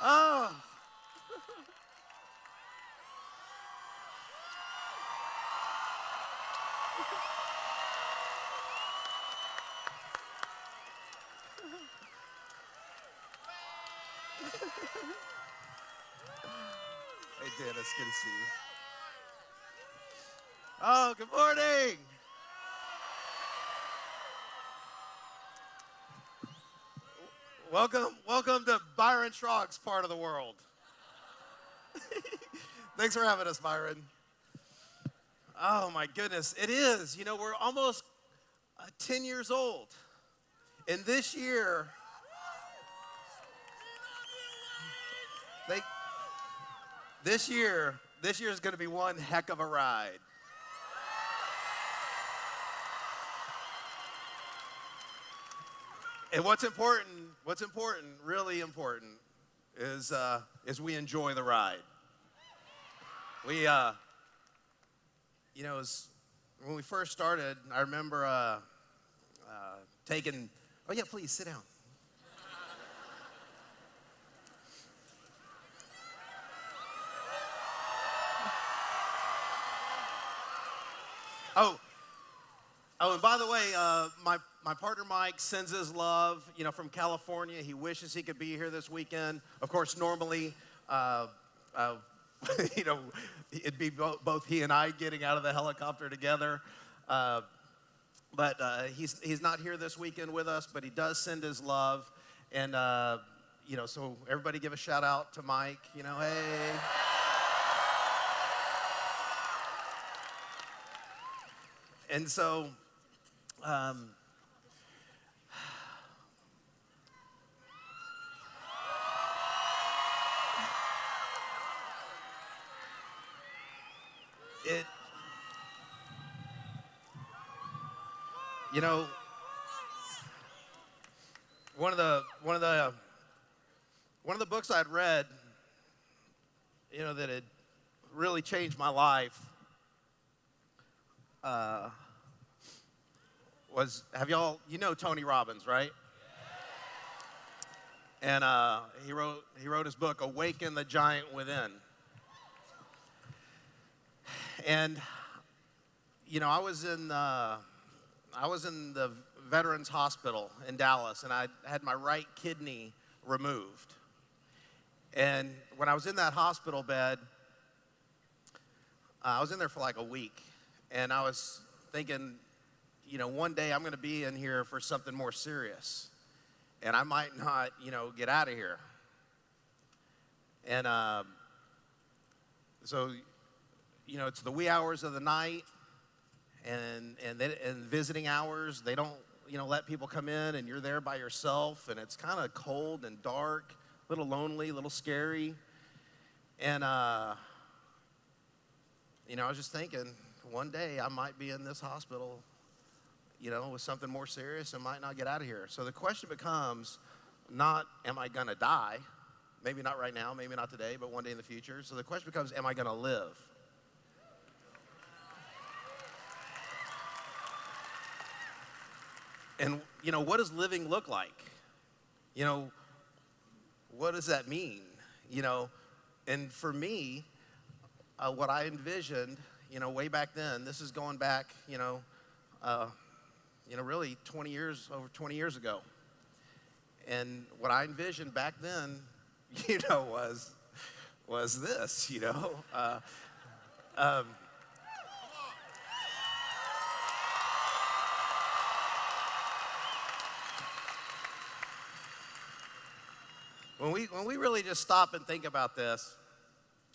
Oh. Hey, Dennis, good to see you. Oh, good morning. Welcome to Byron Schrock's part of the world. Thanks for having us, Byron. Oh, my goodness. It is. You know, we're almost 10 years old. And this year, this year is going to be one heck of a ride. And what's important, really important, is we enjoy the ride. We, when we first started, I remember taking, oh yeah, please sit down. Oh, and by the way, my partner Mike sends his love, from California. He wishes he could be here this weekend. Of course, normally, it'd be both he and I getting out of the helicopter together. But he's not here this weekend with us, but he does send his love. And, so everybody give a shout out to Mike, hey. And so, one of the books I'd read, that had really changed my life, was, Tony Robbins, right? And he wrote his book, Awaken the Giant Within. And, I was in the Veterans Hospital in Dallas, and I had my right kidney removed. And when I was in that hospital bed, I was in there for like a week, and I was thinking, one day I'm going to be in here for something more serious, and I might not, get out of here. And so, it's the wee hours of the night, and visiting hours. They don't, let people come in, and you're there by yourself, and it's kind of cold and dark, a little lonely, a little scary. And I was just thinking, one day I might be in this hospital, with something more serious, and might not get out of here. So the question becomes not, am I going to die? Maybe not right now, maybe not today, but one day in the future. So the question becomes, am I going to live? And, what does living look like? What does that mean? And for me, what I envisioned, way back then, this is going back, really over 20 years ago. And what I envisioned back then, was this, When we really just stop and think about this,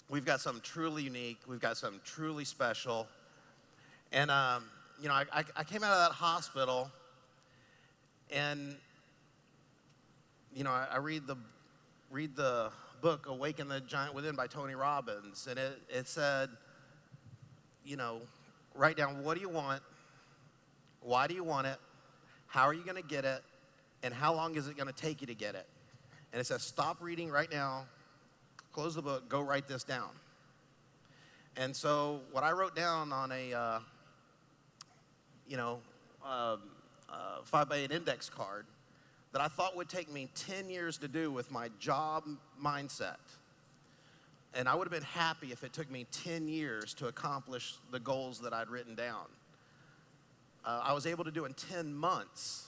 we've got something truly unique. We've got something truly special. And, I came out of that hospital, and, I read the book, Awaken the Giant Within by Tony Robbins. And it said, write down, what do you want? Why do you want it? How are you going to get it? And how long is it going to take you to get it? And it says, stop reading right now, close the book, go write this down. And so what I wrote down on a, 5x8 index card that I thought would take me 10 years to do with my job mindset. And I would have been happy if it took me 10 years to accomplish the goals that I'd written down. I was able to do in 10 months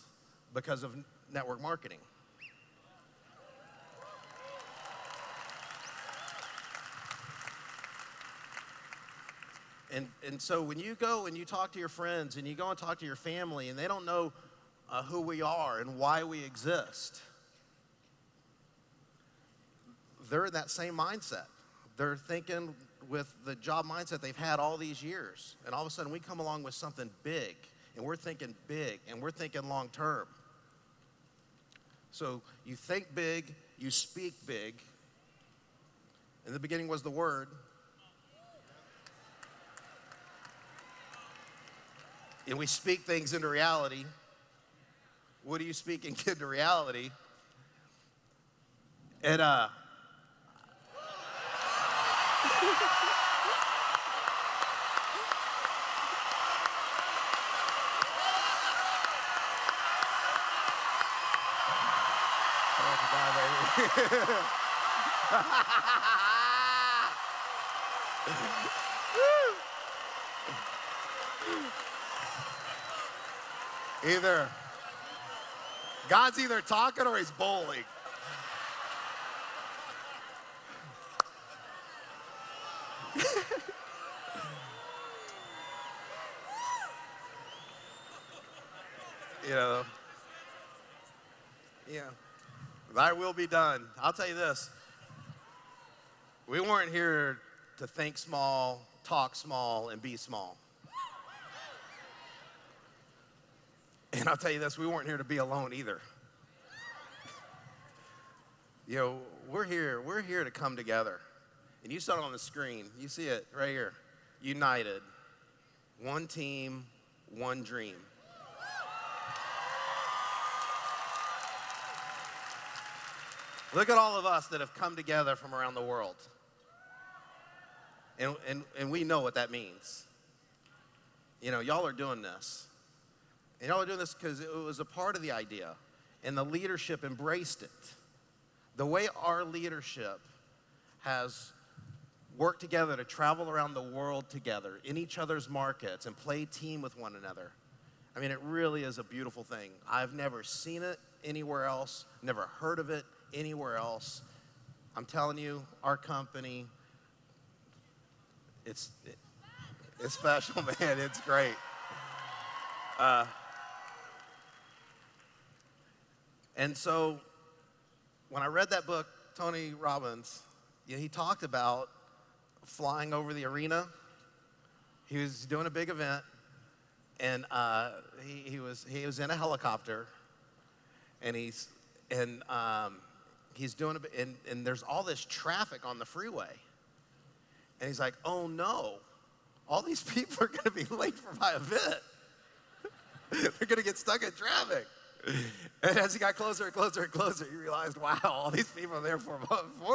because of network marketing. And so when you go and you talk to your friends and you go and talk to your family and they don't know who we are and why we exist, they're in that same mindset. They're thinking with the job mindset they've had all these years. And all of a sudden we come along with something big, and we're thinking big, and we're thinking long term. So you think big, you speak big. In the beginning was the Word. And we speak things into reality. What are you speaking into reality? And either God's either talking or he's bowling. You know, yeah, thy will be done. I'll tell you this. We weren't here to think small, talk small, and be small. And I'll tell you this, we weren't here to be alone either. You know, we're here to come together. And you saw it on the screen. You see it right here. United. One team, one dream. Look at all of us that have come together from around the world. And we know what that means. You know, y'all are doing this. And y'all are doing this because it was a part of the idea. And the leadership embraced it. The way our leadership has worked together to travel around the world together in each other's markets and play team with one another. I mean, it really is a beautiful thing. I've never seen it anywhere else, never heard of it anywhere else. I'm telling you, our company, it's special, man. It's great. And so when I read that book, Tony Robbins, he talked about flying over the arena. He was doing a big event, and he was in a helicopter, and he's doing and there's all this traffic on the freeway, and he's like, oh no, all these people are going to be late for my event. They're going to get stuck in traffic. And as he got closer and closer and closer, he realized, wow, all these people are there for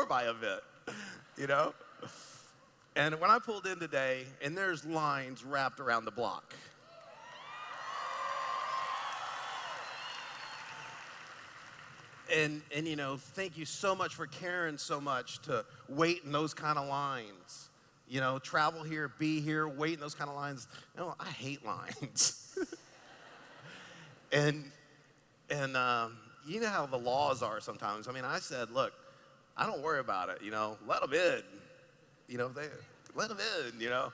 my event, you know? And when I pulled in today, and there's lines wrapped around the block. And you know, thank you so much for caring so much to wait in those kind of lines. You know, travel here, be here, wait in those kind of lines. You know, I hate lines. And you know how the laws are sometimes. I mean, I said, look, I don't worry about it, you know, let them in. You know, let them in, you know.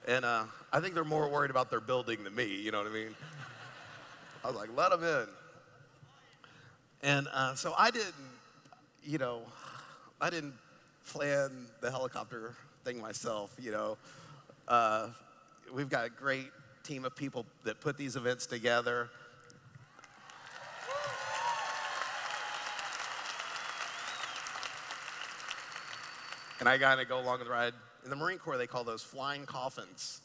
And I think they're more worried about their building than me, you know what I mean? I was like, let them in. And so I didn't plan the helicopter thing myself, you know. We've got a great team of people that put these events together. And I kind of go along with the ride. In the Marine Corps, they call those flying coffins.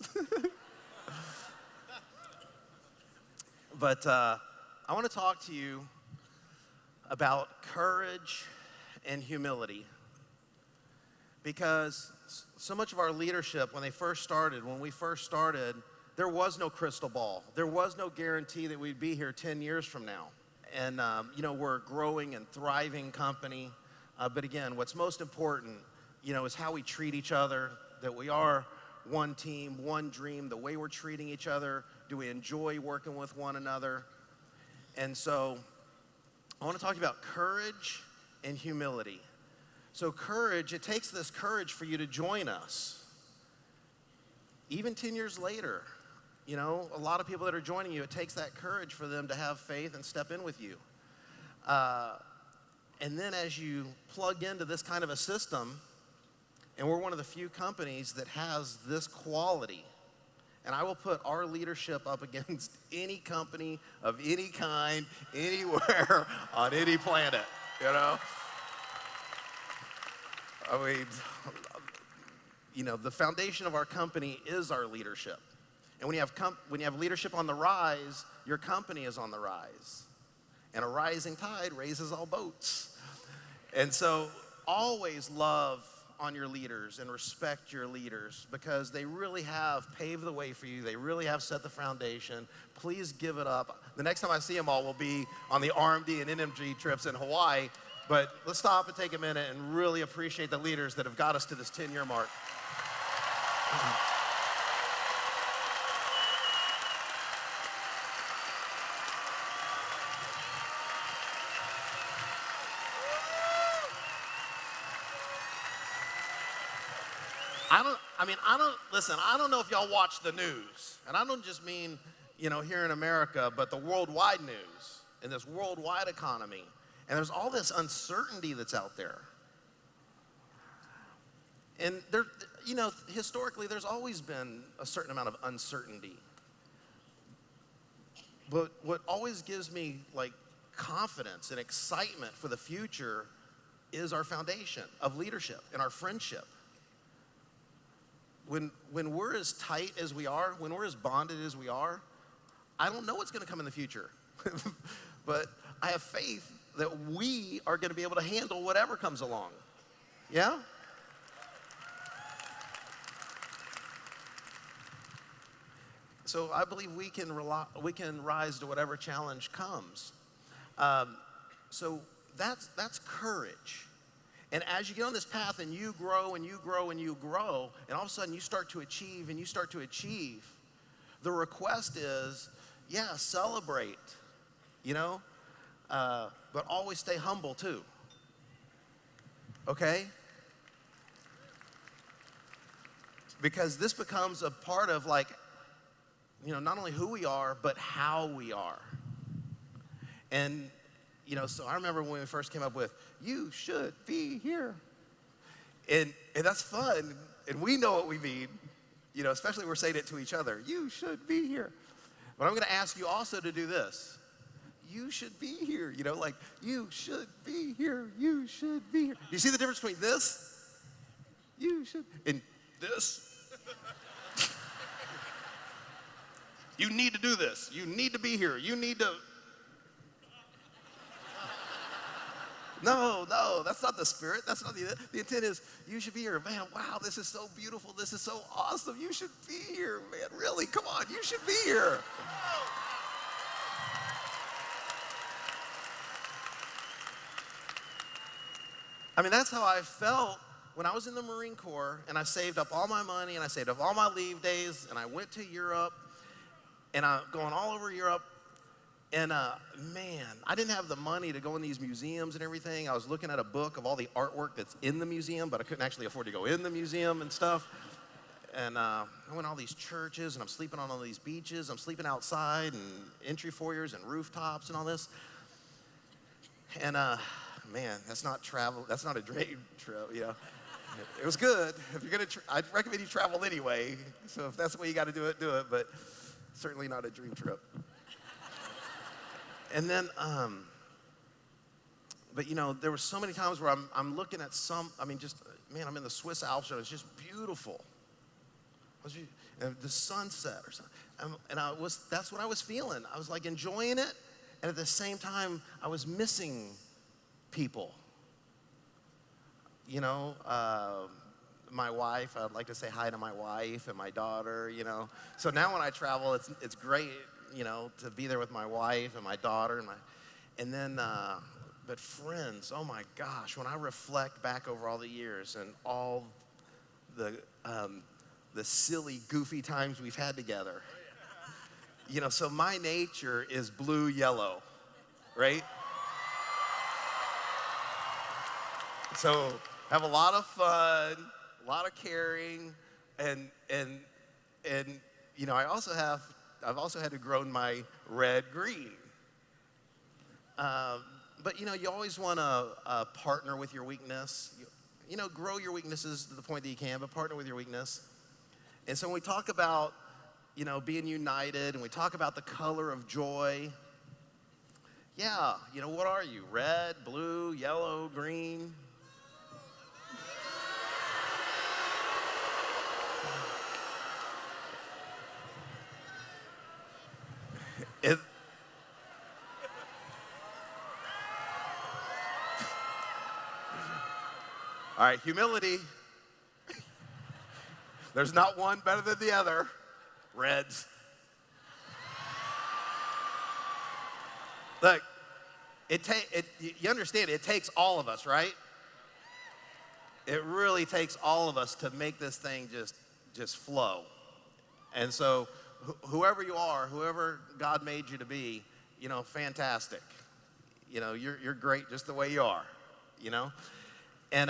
But I want to talk to you about courage and humility. Because so much of our leadership, when we first started, there was no crystal ball. There was no guarantee that we'd be here 10 years from now. And we're a growing and thriving company. But again, what's most important, is how we treat each other, that we are one team, one dream, the way we're treating each other. Do we enjoy working with one another? And so I want to talk about courage and humility. So courage, it takes this courage for you to join us. Even 10 years later, a lot of people that are joining you, it takes that courage for them to have faith and step in with you. And then as you plug into this kind of a system, and we're one of the few companies that has this quality, and I will put our leadership up against any company of any kind, anywhere on any planet, I mean, the foundation of our company is our leadership. And when you have leadership on the rise, your company is on the rise. And a rising tide raises all boats. And so always love on your leaders and respect your leaders, because they really have paved the way for you. They really have set the foundation. Please give it up. The next time I see them all will be on the RMD and NMG trips in Hawaii. But let's stop and take a minute and really appreciate the leaders that have got us to this 10-year mark. I don't know if y'all watch the news. And I don't just mean, here in America, but the worldwide news and this worldwide economy. And there's all this uncertainty that's out there. And there, historically, there's always been a certain amount of uncertainty. But what always gives me confidence and excitement for the future is our foundation of leadership and our friendship. When we're as tight as we are, when we're as bonded as we are, I don't know what's going to come in the future. But I have faith that we are going to be able to handle whatever comes along. Yeah? So I believe we can rise to whatever challenge comes. So that's courage. And as you get on this path and you grow and you grow and you grow, and all of a sudden you start to achieve and you start to achieve, the request is, celebrate, but always stay humble too. Okay? Because this becomes a part of not only who we are, but how we are. And, so I remember when we first came up with, you should be here. And that's fun. And we know what we mean, especially we're saying it to each other. You should be here. But I'm going to ask you also to do this. You should be here, you should be here, you should be here. You see the difference between this? You should, and this? You need to do this. You need to be here. You need to. No, that's not the spirit. That's not the intent is you should be here. Man, wow, this is so beautiful. This is so awesome. You should be here, man. Really, come on, you should be here. That's how I felt when I was in the Marine Corps, and I saved up all my money, and I saved up all my leave days, and I went to Europe, and I'm going all over Europe. And man, I didn't have the money to go in these museums and everything. I was looking at a book of all the artwork that's in the museum, but I couldn't actually afford to go in the museum and stuff. And I went to all these churches, and I'm sleeping on all these beaches. I'm sleeping outside and entry foyers and rooftops and all this. And man, that's not travel. That's not a dream trip, It was good. If you're gonna, I'd recommend you travel anyway. So if that's the way you got to do it, do it. But certainly not a dream trip. And then, but there were so many times where I'm looking at I'm in the Swiss Alps, and it's just beautiful. And the sunset or something. And that's what I was feeling. I was enjoying it, and at the same time, I was missing people. My wife, I'd like to say hi to my wife and my daughter, So now when I travel, it's great, to be there with my wife and my daughter. And then, but friends, oh my gosh, when I reflect back over all the years and all the silly, goofy times we've had together, you know, so my nature is blue, yellow, right? So have a lot of fun, a lot of caring, and you know, I've also had to grow my red green. But you know, you always want to partner with your weakness. You know, grow your weaknesses to the point that you can, but partner with your weakness. And so when we talk about, you know, being united, and we talk about the color of joy, yeah, you know, what are you? Red, blue, yellow, green? It, all right, humility. There's not one better than the other. Reds. Look, you understand, it takes all of us, right? It really takes all of us to make this thing just flow. And so whoever you are, whoever God made you to be, you know, fantastic. You know, you're great just the way you are, you know? And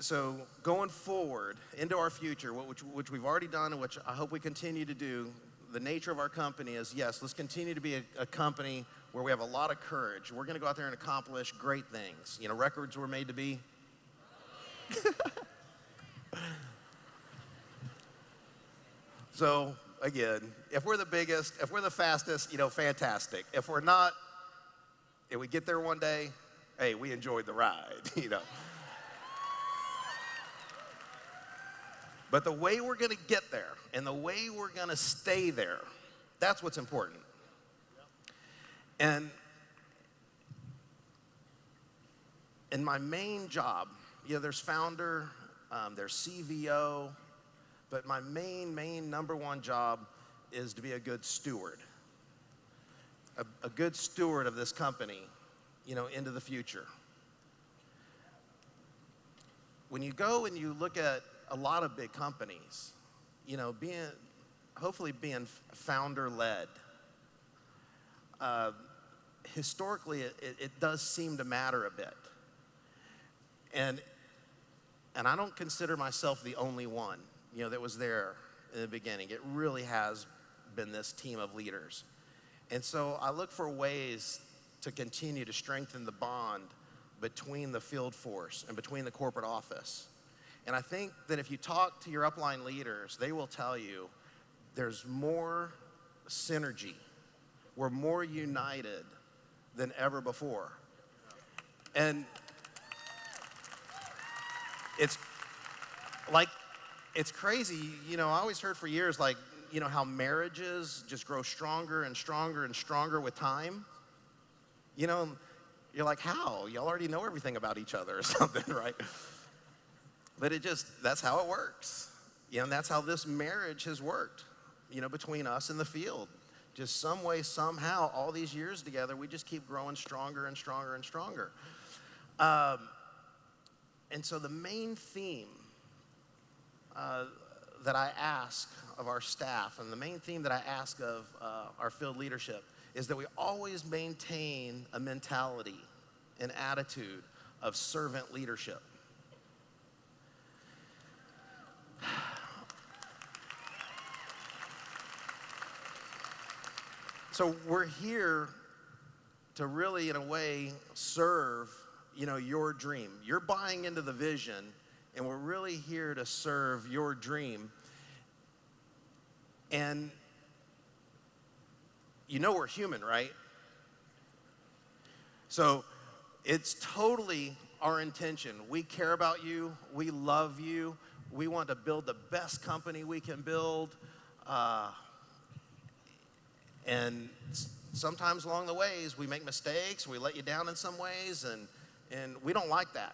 so going forward into our future, which we've already done and which I hope we continue to do, the nature of our company is, yes, let's continue to be a company where we have a lot of courage. We're going to go out there and accomplish great things. You know, records were made to be. So, again, if we're the biggest, if we're the fastest, you know, fantastic. If we're not, if we get there one day, hey, we enjoyed the ride, you know. But the way we're going to get there and the way we're going to stay there, that's what's important. And in my main job, you know, there's founder, there's CVO, but my main number one job is to be a good steward. A good steward of this company, you know, into the future. When you go and you look at a lot of big companies, you know, hopefully being founder-led, historically it does seem to matter a bit. And I don't consider myself the only one, you know, that was there in the beginning. It really has been this team of leaders. And so I look for ways to continue to strengthen the bond between the field force and between the corporate office. And I think that if you talk to your upline leaders, they will tell you there's more synergy. We're more united than ever before. And it's crazy. You know, I always heard for years, like, you know, how marriages just grow stronger and stronger and stronger with time. You know, you're like, how? Y'all already know everything about each other or something, right? But that's how it works. You know, and that's how this marriage has worked, you know, between us and the field. Just some way, somehow, all these years together, we just keep growing stronger and stronger and stronger. And so the main theme that I ask of our staff, and the main theme that I ask of our field leadership, is that we always maintain a mentality, an attitude of servant leadership. So we're here to really, in a way, serve, you know, your dream. You're buying into the vision, and we're really here to serve your dream. And you know we're human, right? So it's totally our intention. We care about you. We love you. We want to build the best company we can build. And sometimes along the ways, we make mistakes. We let you down in some ways, and we don't like that.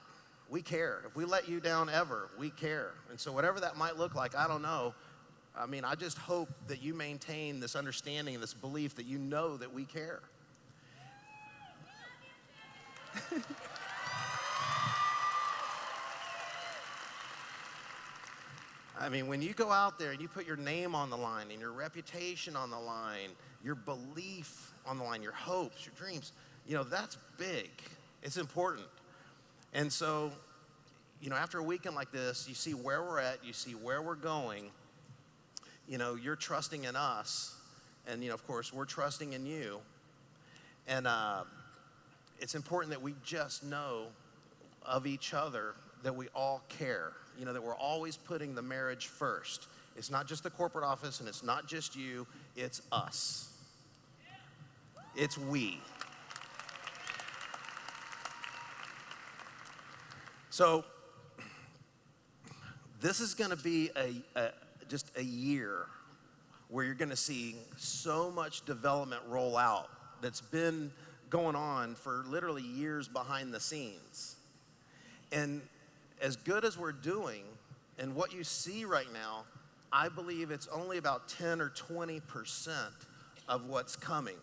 We care. If we let you down ever, we care. And so whatever that might look like, I don't know, I mean, I just hope that you maintain this understanding, this belief that you know that we care. I mean, when you go out there and you put your name on the line and your reputation on the line, your belief on the line, your hopes, your dreams, you know, that's big. It's important. And so, you know, after a weekend like this, you see where we're at, you see where we're going, you know, you're trusting in us. And, you know, of course, we're trusting in you. And it's important that we just know of each other that we all care. You know, that we're always putting the marriage first. It's not just the corporate office and it's not just you, it's us. It's we. So this is going to be just a year where you're going to see so much development roll out that's been going on for literally years behind the scenes. And as good as we're doing and what you see right now, I believe it's only about 10 or 20% of what's coming.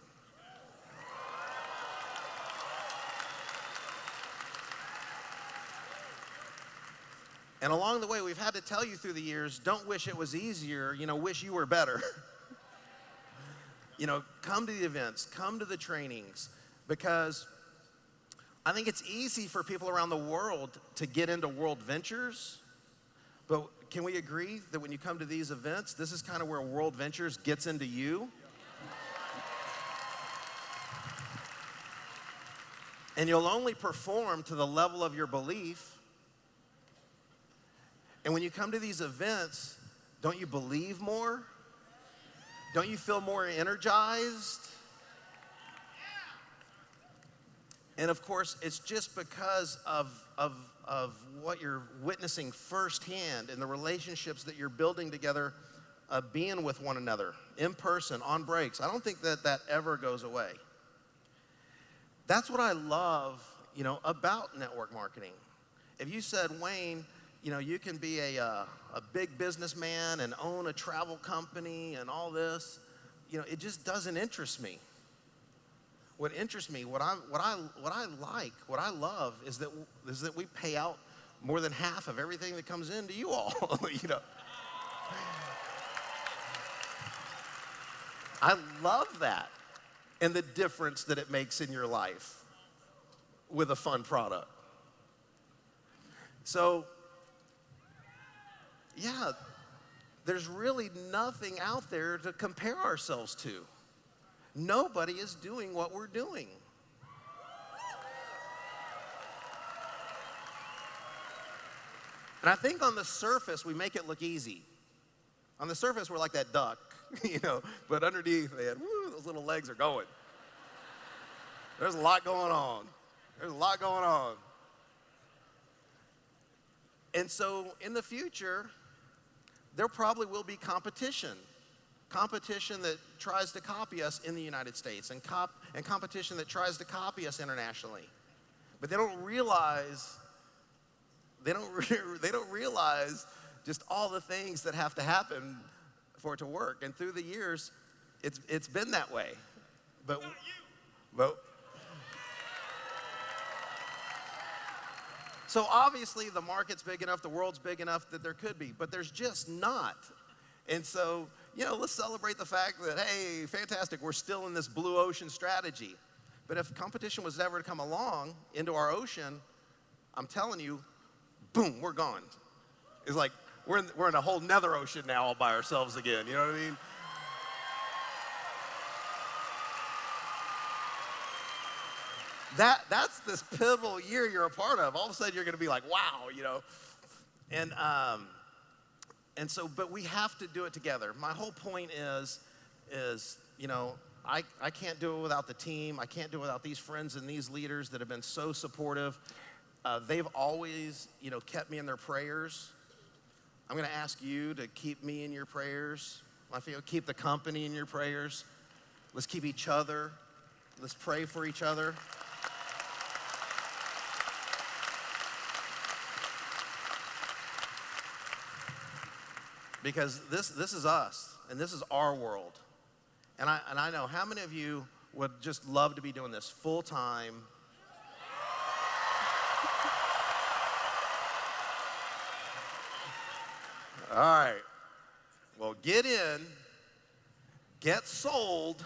And along the way, we've had to tell you through the years, don't wish it was easier, you know, wish you were better. You know, come to the events, come to the trainings, because I think it's easy for people around the world to get into WorldVentures, but can we agree that when you come to these events, this is kind of where WorldVentures gets into you? And you'll only perform to the level of your belief. And when you come to these events, don't you believe more? Don't you feel more energized? And of course, it's just because of what you're witnessing firsthand and the relationships that you're building together, being with one another, in person, on breaks. I don't think that ever goes away. That's what I love, you know, about network marketing. If you said, Wayne, you know, you can be a big businessman and own a travel company and all this, you know, it just doesn't interest me. What interests me, what I like, what I love is that we pay out more than half of everything that comes in to you all. You know, I love that and the difference that it makes in your life with a fun product. So, yeah, there's really nothing out there to compare ourselves to. Nobody is doing what we're doing. And I think on the surface, we make it look easy. On the surface, we're like that duck, you know, but underneath, man, woo, those little legs are going. There's a lot going on. There's a lot going on. And so in the future, there probably will be competition. Competition that tries to copy us in the United States and competition that tries to copy us internationally. But they don't realize just all the things that have to happen for it to work. And through the years, it's been that way. But so obviously the market's big enough, the world's big enough that there could be, but there's just not. And so, you know, let's celebrate the fact that, hey, fantastic, we're still in this blue ocean strategy. But if competition was ever to come along into our ocean, I'm telling you, boom, we're gone. It's like we're in a whole nether ocean now all by ourselves again, you know what I mean? That's this pivotal year you're a part of. All of a sudden you're going to be like, wow, you know. And so, but we have to do it together. My whole point is, you know, I can't do it without the team. I can't do it without these friends and these leaders that have been so supportive. They've always, you know, kept me in their prayers. I'm going to ask you to keep me in your prayers. I feel keep the company in your prayers. Let's keep each other. Let's pray for each other. because this is us, and this is our world. And I know how many of you would just love to be doing this full time. All right. Well, get in, get sold,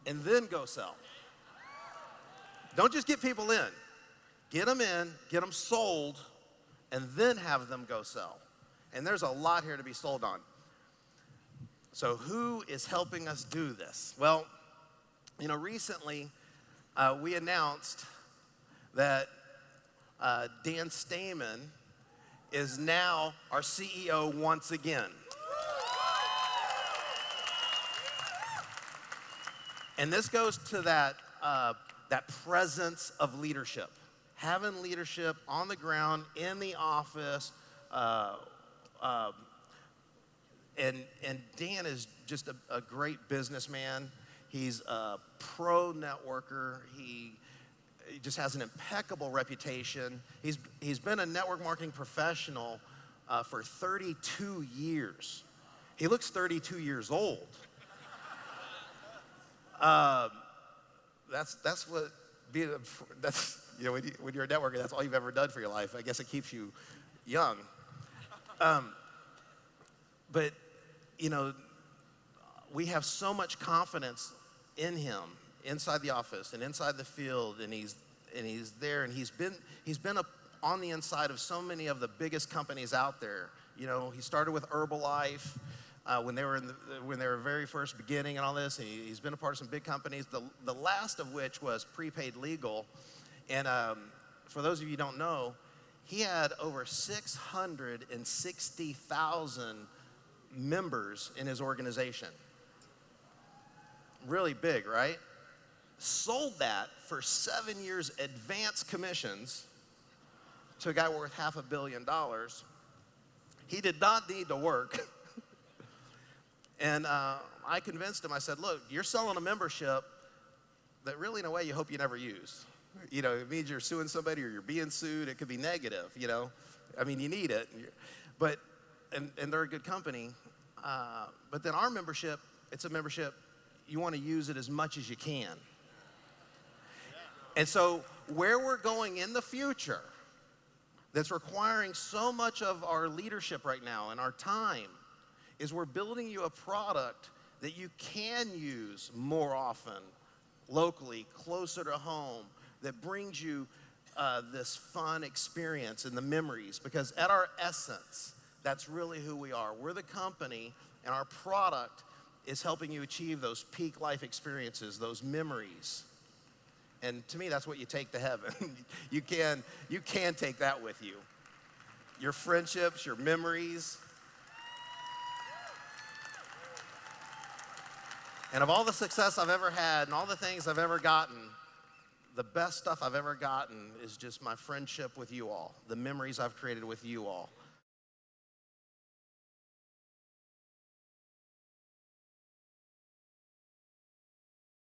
and then go sell. Don't just get people in. Get them in, get them sold, and then have them go sell. And there's a lot here to be sold on. So who is helping us do this? Well, you know, recently we announced that Dan Stamen is now our CEO once again. And this goes to that presence of leadership. Having leadership on the ground, in the office, and Dan is just a great businessman. He's a pro networker. He just has an impeccable reputation. He's been a network marketing professional for 32 years. He looks 32 years old. That's what being that's, you know, when you're a networker, that's all you've ever done for your life. I guess it keeps you young. But you know, we have so much confidence in him inside the office and inside the field, and he's there, and he's been on the inside of so many of the biggest companies out there. You know, he started with Herbalife when they were very first beginning and all this. And he's been a part of some big companies. The last of which was Prepaid Legal, and for those of you who don't know, he had over 660,000 members in his organization. Really big, right? Sold that for 7 years advance commissions to a guy worth $500 million. He did not need to work. And I convinced him, I said, look, you're selling a membership that really in a way you hope you never use. You know, it means you're suing somebody or you're being sued. It could be negative, you know. I mean, you need it. But and they're a good company. But then our membership, it's a membership, you want to use it as much as you can. And so where we're going in the future that's requiring so much of our leadership right now and our time is we're building you a product that you can use more often, locally, closer to home, that brings you this fun experience and the memories. Because at our essence, that's really who we are. We're the company, and our product is helping you achieve those peak life experiences, those memories. And to me, that's what you take to heaven. You can take that with you. Your friendships, your memories. And of all the success I've ever had and all the things I've ever gotten, the best stuff I've ever gotten is just my friendship with you all, the memories I've created with you all.